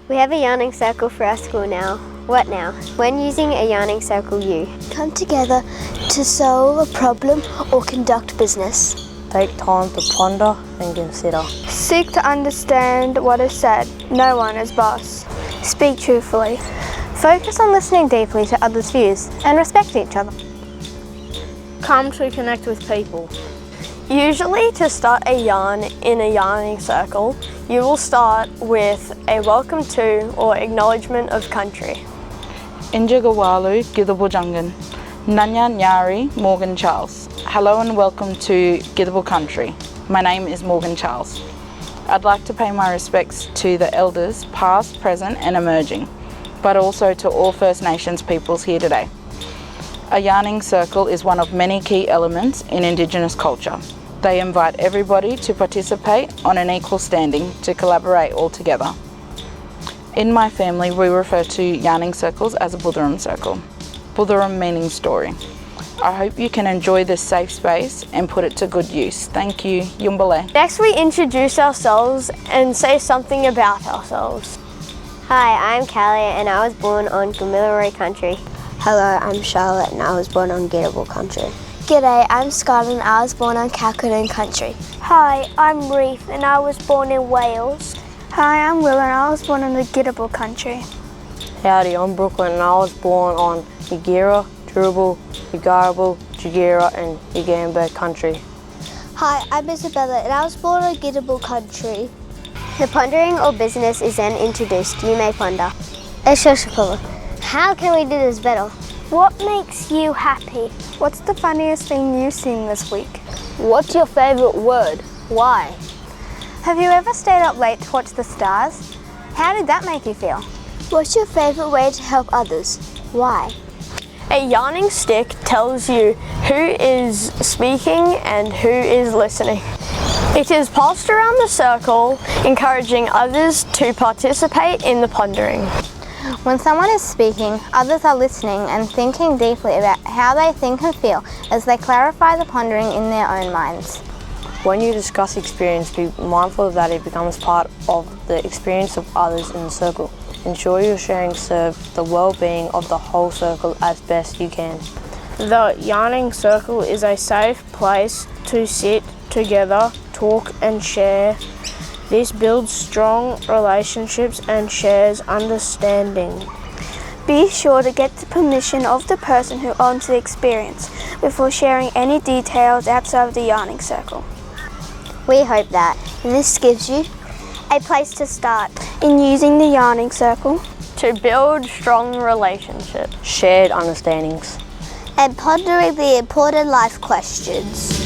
We have a yarning circle for our school now. What now? When using a yarning circle, you come together to solve a problem or conduct business. Take time to ponder and consider. Seek to understand what is said. No one is boss. Speak truthfully. Focus on listening deeply to others' views and respect each other. Come to connect with people. Usually to start a yarn in a yarning circle, you will start with a welcome to or acknowledgement of country. Injagawalu Githabuljangan, Nanya Nyari Morgan Charles. Hello and welcome to Githabul country. My name is Morgan Charles. I'd like to pay my respects to the elders, past, present and emerging, but also to all First Nations peoples here today. A yarning circle is one of many key elements in Indigenous culture. They invite everybody to participate on an equal standing to collaborate all together. In my family, we refer to yarning circles as a Budaram circle. Budaram meaning story. I hope you can enjoy this safe space and put it to good use. Thank you. Yumbale. Next we introduce ourselves and say something about ourselves. Hi, I'm Callie and I was born on Gamilaroi country. Hello, I'm Charlotte and I was born on Githabul country. G'day, I'm Scott and I was born on Calcutta country. Hi, I'm Reef and I was born in Wales. Hi, I'm Will and I was born on the Githabul country. Howdy, I'm Brooklyn and I was born on Yagira, Turrbal, Yugarabal, Jagira and Yagamba country. Hi, I'm Isabella and I was born on Githabul country. The pondering or business is then introduced. You may ponder. How can we do this better? What makes you happy? What's the funniest thing you've seen this week? What's your favourite word? Why? Have you ever stayed up late to watch the stars? How did that make you feel? What's your favourite way to help others? Why? A yarning stick tells you who is speaking and who is listening. It is passed around the circle, encouraging others to participate in the pondering. When someone is speaking, others are listening and thinking deeply about how they think and feel as they clarify the pondering in their own minds. When you discuss experience, be mindful that it becomes part of the experience of others in the circle. Ensure your sharing serves the well-being of the whole circle as best you can. The yarning circle is a safe place to sit together, talk and share. This builds strong relationships and shares understanding. Be sure to get the permission of the person who owns the experience before sharing any details outside of the yarning circle. We hope that this gives you a place to start in using the yarning circle to build strong relationships, shared understandings, and pondering the important life questions.